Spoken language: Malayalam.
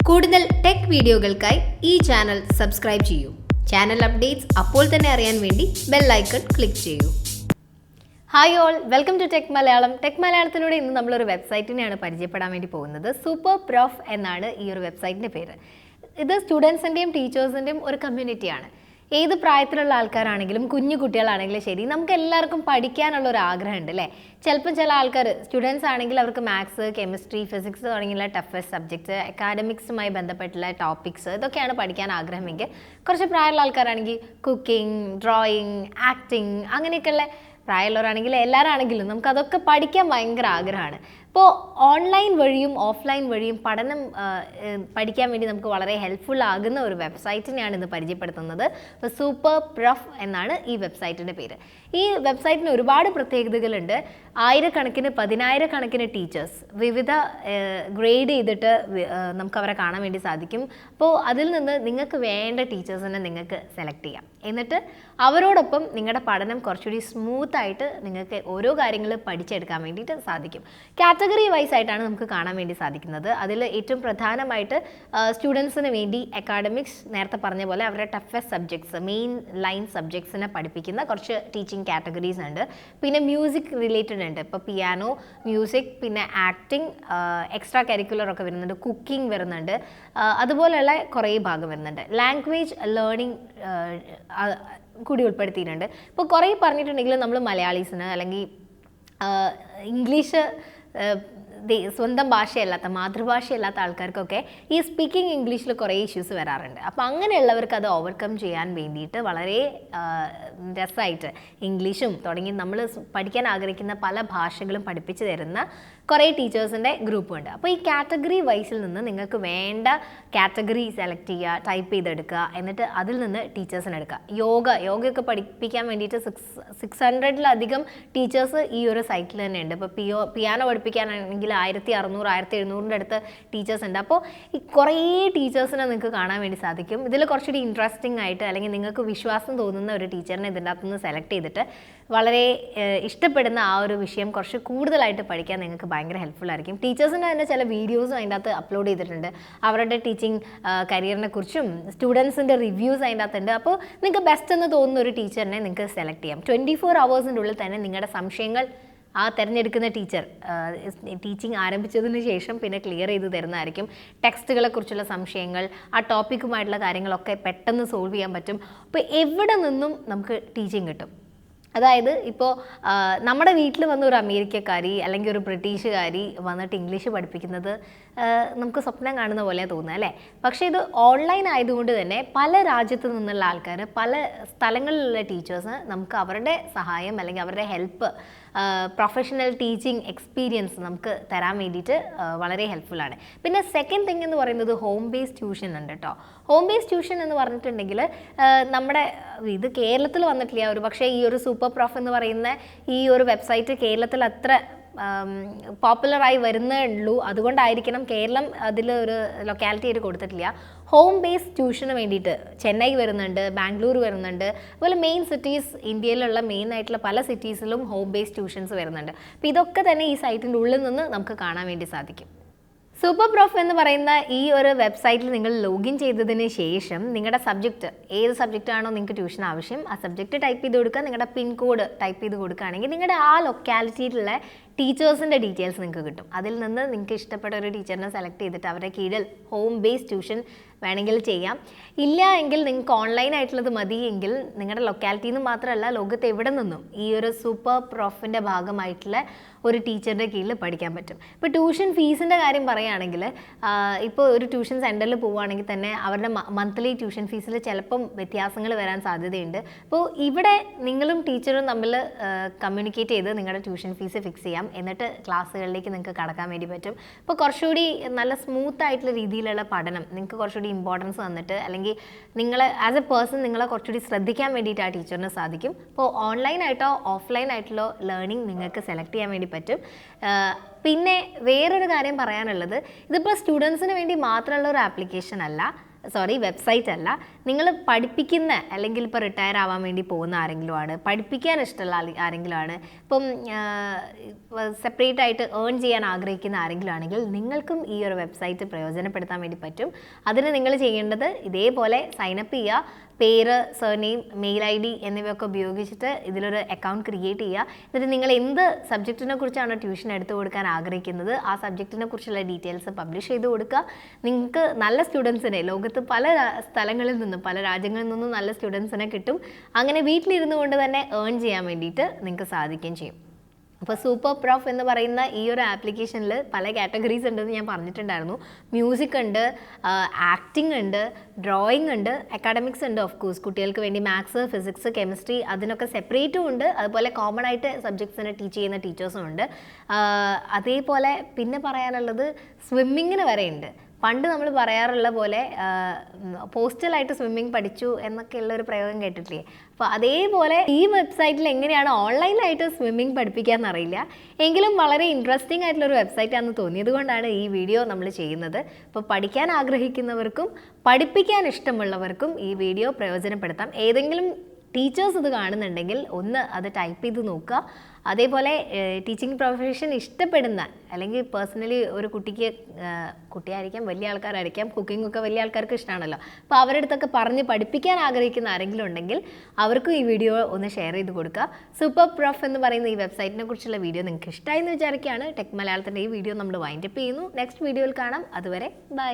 കൂടുതൽ ടെക് വീഡിയോകൾക്കായി ഈ ചാനൽ സബ്സ്ക്രൈബ് ചെയ്യൂ. ചാനൽ അപ്ഡേറ്റ്സ് അപ്പോൾ തന്നെ അറിയാൻ വേണ്ടി ബെൽ ഐക്കൺ ക്ലിക്ക് ചെയ്യൂ. Hi all, welcome to tech Malayalam. Tech മലയാളത്തിലൂടെ ഇന്ന് നമ്മളൊരു വെബ്സൈറ്റിനെയാണ് പരിചയപ്പെടാൻ വേണ്ടി പോകുന്നത്. സൂപ്പർ പ്രോഫ് എന്നാണ് ഈ ഒരു വെബ്സൈറ്റിൻ്റെ പേര്. ഇത് സ്റ്റുഡൻസിൻ്റെയും ടീച്ചേഴ്സിൻ്റെയും ഒരു കമ്മ്യൂണിറ്റിയാണ്. ഏത് പ്രായത്തിലുള്ള ആൾക്കാരാണെങ്കിലും കുഞ്ഞു കുട്ടികളാണെങ്കിലും ശരി, നമുക്ക് എല്ലാവർക്കും പഠിക്കാനുള്ള ഒരു ആഗ്രഹമുണ്ട് അല്ലേ. ചിലപ്പം ചില ആൾക്കാർ സ്റ്റുഡൻസ് ആണെങ്കിൽ അവർക്ക് മാത്സ്, കെമിസ്ട്രി, ഫിസിക്സ് തുടങ്ങിയുള്ള ടഫസ്റ്റ് സബ്ജക്ട്സ്, അക്കാഡമിക്സുമായി ബന്ധപ്പെട്ടുള്ള ടോപ്പിക്സ് ഇതൊക്കെയാണ് പഠിക്കാൻ ആഗ്രഹമെങ്കിൽ, കുറച്ച് പ്രായമുള്ള ആൾക്കാരാണെങ്കിൽ കുക്കിംഗ്, ഡ്രോയിങ്, ആക്ടിങ് അങ്ങനെയൊക്കെയുള്ള പ്രായമുള്ളവരാണെങ്കിൽ എല്ലാവരാണെങ്കിലും നമുക്കതൊക്കെ പഠിക്കാൻ ഭയങ്കര ആഗ്രഹമാണ്. ഇപ്പോൾ ഓൺലൈൻ വഴിയും ഓഫ്ലൈൻ വഴിയും പഠനം പഠിക്കാൻ വേണ്ടി നമുക്ക് വളരെ ഹെൽപ്ഫുൾ ആകുന്ന ഒരു വെബ്സൈറ്റിനെയാണ് ഇന്ന് പരിചയപ്പെടുത്തുന്നത്. അപ്പോൾ സൂപ്പർ പ്രൊഫ് എന്നാണ് ഈ വെബ്സൈറ്റിൻ്റെ പേര്. ഈ വെബ്സൈറ്റിന് ഒരുപാട് പ്രത്യേകതകളുണ്ട്. ആയിരക്കണക്കിന് പതിനായിരക്കണക്കിന് ടീച്ചേഴ്സ് വിവിധ ഗ്രേഡ് ചെയ്തിട്ട് നമുക്ക് അവരെ കാണാൻ വേണ്ടി സാധിക്കും. അപ്പോൾ അതിൽ നിന്ന് നിങ്ങൾക്ക് വേണ്ട ടീച്ചേഴ്സിനെ നിങ്ങൾക്ക് സെലക്ട് ചെയ്യാം. എന്നിട്ട് അവരോടൊപ്പം നിങ്ങളുടെ പഠനം കുറച്ചുകൂടി സ്മൂത്തായിട്ട് നിങ്ങൾക്ക് ഓരോ കാര്യങ്ങൾ പഠിച്ചെടുക്കാൻ വേണ്ടിയിട്ട് സാധിക്കും. കാറ്റഗറി വൈസ് ആയിട്ടാണ് നമുക്ക് കാണാൻ വേണ്ടി സാധിക്കുന്നത്. അതിൽ ഏറ്റവും പ്രധാനമായിട്ട് സ്റ്റുഡൻസിന് വേണ്ടി അക്കാഡമിക്സ്, നേരത്തെ പറഞ്ഞ പോലെ അവരുടെ ടഫസ്റ്റ് സബ്ജക്ട്സ്, മെയിൻ ലൈൻ സബ്ജക്ട്സിനെ പഠിപ്പിക്കുന്ന കുറച്ച് ടീച്ചിങ് കാറ്റഗറീസ് ഉണ്ട്. പിന്നെ മ്യൂസിക് റിലേറ്റഡ് ഉണ്ട്. ഇപ്പോൾ പിയാനോ, മ്യൂസിക്, പിന്നെ ആക്ടിങ്, എക്സ്ട്രാ കരിക്കുലർ ഒക്കെ വരുന്നുണ്ട്, കുക്കിംഗ് വരുന്നുണ്ട്, അതുപോലെയുള്ള കുറേ ഭാഗം വരുന്നുണ്ട്. ലാംഗ്വേജ് ലേണിംഗ് കൂടി ഉൾപ്പെടുത്തിയിട്ടുണ്ട്. ഇപ്പോൾ കുറേ പറഞ്ഞിട്ടുണ്ടെങ്കിൽ നമ്മൾ മലയാളീസിന് അല്ലെങ്കിൽ ഇംഗ്ലീഷ് സ്വന്തം ഭാഷയല്ലാത്ത, മാതൃഭാഷയല്ലാത്ത ആൾക്കാർക്കൊക്കെ ഈ സ്പീക്കിംഗ് ഇംഗ്ലീഷിൽ കുറേ ഇഷ്യൂസ് വരാറുണ്ട്. അപ്പോൾ അങ്ങനെയുള്ളവർക്ക് അത് ഓവർകം ചെയ്യാൻ വേണ്ടിയിട്ട് വളരെ രസമായിട്ട് ഇംഗ്ലീഷും തുടങ്ങി നമ്മൾ പഠിക്കാൻ ആഗ്രഹിക്കുന്ന പല ഭാഷകളും പഠിപ്പിച്ചു തരുന്ന കുറേ ടീച്ചേഴ്സിൻ്റെ ഗ്രൂപ്പുണ്ട്. അപ്പോൾ ഈ കാറ്റഗറി വൈസിൽ നിന്ന് നിങ്ങൾക്ക് വേണ്ട കാറ്റഗറി സെലക്ട് ചെയ്യുക, ടൈപ്പ് ചെയ്തെടുക്കുക, എന്നിട്ട് അതിൽ നിന്ന് ടീച്ചേഴ്സിനെ എടുക്കുക. യോഗയൊക്കെ പഠിപ്പിക്കാൻ വേണ്ടിയിട്ട് 600-ലധികം ടീച്ചേഴ്സ് ഈ ഒരു സൈറ്റിൽ തന്നെ ഉണ്ട്. ഇപ്പോൾ പിയാനോ പഠിപ്പിക്കാനാണെങ്കിൽ 1600, 1700 അടുത്ത് ടീച്ചേഴ്സ് ഉണ്ട്. അപ്പോൾ ഈ കുറേ ടീച്ചേഴ്സിനെ നിങ്ങൾക്ക് കാണാൻ വേണ്ടി സാധിക്കും. ഇതിൽ കുറച്ചുകൂടി ഇൻട്രസ്റ്റിംഗ് ആയിട്ട് അല്ലെങ്കിൽ നിങ്ങൾക്ക് വിശ്വാസം തോന്നുന്ന ഒരു ടീച്ചറിനെ ഇതിൻ്റെ അകത്തുനിന്ന് സെലക്ട് ചെയ്തിട്ട് വളരെ ഇഷ്ടപ്പെടുന്ന ആ ഒരു വിഷയം കുറച്ച് കൂടുതലായിട്ട് പഠിക്കാൻ നിങ്ങൾക്ക് ഭയങ്കര ഹെൽപ്ഫുൾ ആയിരിക്കും. ടീച്ചേഴ്സിൻ്റെ തന്നെ ചില വീഡിയോസും അതിൻ്റെ അകത്ത് അപ്ലോഡ് ചെയ്തിട്ടുണ്ട്. അവരുടെ ടീച്ചിങ് കരിയറിനെ കുറിച്ചും സ്റ്റുഡൻസിൻ്റെ റിവ്യൂസ് അതിൻ്റെ അകത്തുണ്ട്. അപ്പോൾ നിങ്ങൾക്ക് ബെസ്റ്റ് എന്ന് തോന്നുന്ന ഒരു ടീച്ചറിനെ നിങ്ങൾക്ക് സെലക്ട് ചെയ്യാം. 24 hours ഉള്ളിൽ തന്നെ നിങ്ങളുടെ സംശയങ്ങൾ ആ തിരഞ്ഞെടുക്കുന്ന ടീച്ചർ ടീച്ചിങ് ആരംഭിച്ചതിന് ശേഷം പിന്നെ ക്ലിയർ ചെയ്ത് തരുന്നതായിരിക്കും. ടെക്സ്റ്റുകളെക്കുറിച്ചുള്ള സംശയങ്ങൾ, ആ ടോപ്പിക്കുമായിട്ടുള്ള കാര്യങ്ങളൊക്കെ പെട്ടെന്ന് സോൾവ് ചെയ്യാൻ പറ്റും. അപ്പോൾ എവിടെ നിന്നും നമുക്ക് ടീച്ചിങ് കിട്ടും. അതായത് ഇപ്പോൾ നമ്മുടെ വീട്ടിൽ വന്ന ഒരു അമേരിക്കക്കാരി അല്ലെങ്കിൽ ഒരു ബ്രിട്ടീഷുകാരി വന്നിട്ട് ഇംഗ്ലീഷ് പഠിപ്പിക്കുന്നത് നമുക്ക് സ്വപ്നം കാണുന്ന പോലെ തോന്നുക അല്ലേ. പക്ഷേ ഇത് ഓൺലൈൻ ആയതുകൊണ്ട് തന്നെ പല രാജ്യത്തു നിന്നുള്ള ആൾക്കാർ, പല സ്ഥലങ്ങളിലുള്ള ടീച്ചേഴ്സ് നമുക്ക് അവരുടെ സഹായം അല്ലെങ്കിൽ അവരുടെ ഹെൽപ്പ്, പ്രൊഫഷണൽ ടീച്ചിങ് എക്സ്പീരിയൻസ് നമുക്ക് തരാൻ വേണ്ടിയിട്ട് വളരെ ഹെൽപ്ഫുള്ളാണ്. പിന്നെ സെക്കൻഡ് തിങ് എന്ന് പറയുന്നത് ഹോം ബേസ്ഡ് ട്യൂഷൻ ഉണ്ട് കേട്ടോ. ഹോം ബേസ്ഡ് ട്യൂഷൻ എന്ന് പറഞ്ഞിട്ടുണ്ടെങ്കിൽ നമ്മുടെ ഇത് കേരളത്തിൽ വന്നിട്ടില്ല. ഒരു പക്ഷേ ഈ ഒരു സൂപ്പർ പ്രൊഫ് എന്ന് പറയുന്ന ഈ ഒരു വെബ്സൈറ്റ് കേരളത്തിൽ അത്ര പോപ്പുലറായി വരുന്നേ ഉള്ളൂ. അതുകൊണ്ടായിരിക്കണം കേരളം അതിൽ ഒരു ലൊക്കാലിറ്റി ആയിട്ട് കൊടുത്തിട്ടില്ല. ഹോം ബേസ്ഡ് ട്യൂഷന് വേണ്ടിയിട്ട് ചെന്നൈ വരുന്നുണ്ട്, ബാംഗ്ലൂർ വരുന്നുണ്ട്, അതുപോലെ മെയിൻ സിറ്റീസ്, ഇന്ത്യയിലുള്ള മെയിൻ ആയിട്ടുള്ള പല സിറ്റീസിലും ഹോം ബേസ്ഡ് ട്യൂഷൻസ് വരുന്നുണ്ട്. അപ്പോൾ ഇതൊക്കെ തന്നെ ഈ സൈറ്റിൻ്റെ ഉള്ളിൽ നിന്ന് നമുക്ക് കാണാൻ വേണ്ടി സാധിക്കും. സൂപ്പർ പ്രൊഫ് എന്ന് പറയുന്ന ഈ ഒരു വെബ്സൈറ്റിൽ നിങ്ങൾ ലോഗിൻ ചെയ്തതിന് ശേഷം നിങ്ങളുടെ സബ്ജക്റ്റ്, ഏത് സബ്ജക്റ്റാണോ നിങ്ങൾക്ക് ട്യൂഷൻ ആവശ്യം, ആ സബ്ജക്റ്റ് ടൈപ്പ് ചെയ്ത് കൊടുക്കുക. നിങ്ങളുടെ പിൻകോഡ് ടൈപ്പ് ചെയ്ത് കൊടുക്കുകയാണെങ്കിൽ നിങ്ങളുടെ ആ ലൊക്കാലിറ്റിയിലുള്ള ടീച്ചേഴ്സിൻ്റെ ഡീറ്റെയിൽസ് നിങ്ങൾക്ക് കിട്ടും. അതിൽ നിന്ന് നിങ്ങൾക്ക് ഇഷ്ടപ്പെട്ട ഒരു ടീച്ചറിനെ സെലക്ട് ചെയ്തിട്ട് അവരുടെ കീഴിൽ ഹോം ബേസ്ഡ് ട്യൂഷൻ വേണമെങ്കിൽ ചെയ്യാം. ഇല്ല എങ്കിൽ നിങ്ങൾക്ക് ഓൺലൈൻ ആയിട്ടുള്ളത് മതി എങ്കിൽ നിങ്ങളുടെ ലൊക്കാലിറ്റിയിൽ നിന്ന് മാത്രമല്ല ലോകത്ത് എവിടെ നിന്നും ഈ ഒരു സൂപ്പർ പ്രൊഫിൻ്റെ ഭാഗമായിട്ടുള്ള ഒരു ടീച്ചറുടെ കീഴിൽ പഠിക്കാൻ പറ്റും. ഇപ്പോൾ ട്യൂഷൻ ഫീസിൻ്റെ കാര്യം പറയുകയാണെങ്കിൽ, ഇപ്പോൾ ഒരു ട്യൂഷൻ സെൻറ്ററിൽ പോവുകയാണെങ്കിൽ തന്നെ അവരുടെ മന്ത്ലി ട്യൂഷൻ ഫീസിൽ ചിലപ്പം വ്യത്യാസങ്ങൾ വരാൻ സാധ്യതയുണ്ട്. അപ്പോൾ ഇവിടെ നിങ്ങളും ടീച്ചറും തമ്മിൽ കമ്മ്യൂണിക്കേറ്റ് ചെയ്ത് നിങ്ങളുടെ ട്യൂഷൻ ഫീസ് ഫിക്സ് ചെയ്യാം. എന്നിട്ട് ക്ലാസ്സുകളിലേക്ക് നിങ്ങൾക്ക് കടക്കാൻ വേണ്ടി പറ്റും. അപ്പോൾ കുറച്ചുകൂടി നല്ല സ്മൂത്ത് ആയിട്ടുള്ള രീതിയിലുള്ള പഠനം നിങ്ങൾക്ക് കുറച്ചുകൂടി ഇമ്പോർട്ടൻസ് തന്നിട്ട് അല്ലെങ്കിൽ നിങ്ങൾ ആസ് എ പേഴ്സൺ നിങ്ങളെ കുറച്ചുകൂടി ശ്രദ്ധിക്കാൻ വേണ്ടിയിട്ട് ആ ടീച്ചറിന് സാധിക്കും. അപ്പോൾ ഓൺലൈനായിട്ടോ ഓഫ്ലൈൻ ആയിട്ടുള്ള ലേണിംഗ് നിങ്ങൾക്ക് സെലക്ട് ചെയ്യാൻ വേണ്ടി പറ്റും. പിന്നെ വേറൊരു കാര്യം പറയാനുള്ളത്, ഇതിപ്പോൾ സ്റ്റുഡൻസിന് വേണ്ടി മാത്രമുള്ള ഒരു ആപ്ലിക്കേഷൻ അല്ല. വെബ്സൈറ്റ് അല്ല. നിങ്ങൾ പഠിപ്പിക്കുന്ന അല്ലെങ്കിൽ ഇപ്പോൾ റിട്ടയർ ആവാൻ വേണ്ടി പോകുന്ന ആരെങ്കിലും ആണ്, പഠിപ്പിക്കാൻ ഇഷ്ടമുള്ള ആരെങ്കിലും ആണ്, ഇപ്പം സെപ്പറേറ്റ് ആയിട്ട് ഏൺ ചെയ്യാൻ ആഗ്രഹിക്കുന്ന ആരെങ്കിലും ആണെങ്കിൽ നിങ്ങൾക്കും ഈ ഒരു വെബ്സൈറ്റ് പ്രയോജനപ്പെടുത്താൻ വേണ്ടി പറ്റും. അതിന് നിങ്ങൾ ചെയ്യേണ്ടത് ഇതേപോലെ സൈനപ്പ് ചെയ്യുക, പേര്, സർനെയിം, മെയിൽ ID എന്നിവയൊക്കെ ഉപയോഗിച്ചിട്ട് ഇതിലൊരു അക്കൗണ്ട് ക്രിയേറ്റ് ചെയ്യുക. എന്നിട്ട് നിങ്ങൾ എന്ത് സബ്ജക്റ്റിനെ കുറിച്ചാണ് ട്യൂഷൻ എടുത്തു കൊടുക്കാൻ ആഗ്രഹിക്കുന്നത് ആ സബ്ജക്റ്റിനെ കുറിച്ചുള്ള ഡീറ്റെയിൽസ് പബ്ലിഷ് ചെയ്ത് കൊടുക്കുക. നിങ്ങൾക്ക് നല്ല സ്റ്റുഡൻസിനെ, ലോകത്ത് പല സ്ഥലങ്ങളിൽ നിന്നും പല രാജ്യങ്ങളിൽ നിന്നും നല്ല സ്റ്റുഡൻസിനെ കിട്ടും. അങ്ങനെ വീട്ടിലിരുന്നു കൊണ്ട് തന്നെ ഏൺ ചെയ്യാൻ വേണ്ടിയിട്ട് നിങ്ങൾക്ക് സാധിക്കുകയും ചെയ്യും. അപ്പോൾ സൂപ്പർ പ്രോഫ് എന്ന് പറയുന്ന ഈ ഒരു ആപ്ലിക്കേഷനിൽ പല കാറ്റഗറീസ് ഉണ്ടെന്ന് ഞാൻ പറഞ്ഞിട്ടുണ്ടായിരുന്നു. മ്യൂസിക് ഉണ്ട്, ആക്ടിംഗ് ഉണ്ട്, ഡ്രോയിങ് ഉണ്ട്, അക്കാഡമിക്സ് ഉണ്ട്. ഓഫ് കോഴ്സ് കുട്ടികൾക്ക് വേണ്ടി മാത്സ്, ഫിസിക്സ്, കെമിസ്ട്രി അതിനൊക്കെ സെപ്പറേറ്റും ഉണ്ട്. അതുപോലെ കോമൺ ആയിട്ട് സബ്ജക്ട്സിനെ ടീച്ച് ചെയ്യുന്ന ടീച്ചേഴ്സും ഉണ്ട്. അതേപോലെ പിന്നെ പറയാനുള്ളത് സ്വിമ്മിങ്ങിന് വരെ ഉണ്ട്. പണ്ട് നമ്മൾ പറയാറുള്ള പോലെ പോസ്റ്റലായിട്ട് സ്വിമ്മിങ് പഠിച്ചു എന്നൊക്കെയുള്ളൊരു പ്രയോഗം കേട്ടിട്ടില്ലേ? അപ്പോൾ അതേപോലെ ഈ വെബ്സൈറ്റിൽ എങ്ങനെയാണ് ഓൺലൈനായിട്ട് സ്വിമ്മിങ് പഠിപ്പിക്കാമെന്ന് അറിയില്ല, എങ്കിലും വളരെ ഇൻട്രസ്റ്റിംഗ് ആയിട്ടുള്ളൊരു വെബ്സൈറ്റാണെന്ന് തോന്നിയത് കൊണ്ടാണ് ഈ വീഡിയോ നമ്മൾ ചെയ്യുന്നത്. അപ്പോൾ പഠിക്കാൻ ആഗ്രഹിക്കുന്നവർക്കും പഠിപ്പിക്കാൻ ഇഷ്ടമുള്ളവർക്കും ഈ വീഡിയോ പ്രയോജനപ്പെടുത്താം. ഏതെങ്കിലും ടീച്ചേഴ്സ് ഇത് കാണുന്നുണ്ടെങ്കിൽ ഒന്ന് അത് ടൈപ്പ് ചെയ്ത് നോക്കുക. അതേപോലെ ടീച്ചിങ് പ്രൊഫഷൻ ഇഷ്ടപ്പെടുന്ന അല്ലെങ്കിൽ പേഴ്സണലി ഒരു കുട്ടിയായിരിക്കാം, വലിയ ആൾക്കാരായിരിക്കാം, കുക്കിംഗ് ഒക്കെ വലിയ ആൾക്കാർക്ക് ഇഷ്ടമാണല്ലോ. അപ്പോൾ അവരുടെ അടുത്തൊക്കെ പറഞ്ഞ് പഠിപ്പിക്കാൻ ആഗ്രഹിക്കുന്ന ആരെങ്കിലും ഉണ്ടെങ്കിൽ അവർക്കും ഈ വീഡിയോ ഒന്ന് ഷെയർ ചെയ്ത് കൊടുക്കുക. സൂപ്പർ പ്രൊഫ് എന്ന് പറയുന്ന ഈ വെബ്സൈറ്റിനെ കുറിച്ചുള്ള വീഡിയോ നിങ്ങൾക്ക് ഇഷ്ടമായി എന്ന് വിചാരിക്കുകയാണ്. ടെക് മലയാളത്തിൻ്റെ ഈ വീഡിയോ നമ്മൾ വൈൻഡപ്പ് ചെയ്യുന്നു. നെക്സ്റ്റ് വീഡിയോയിൽ കാണാം. അതുവരെ ബൈ.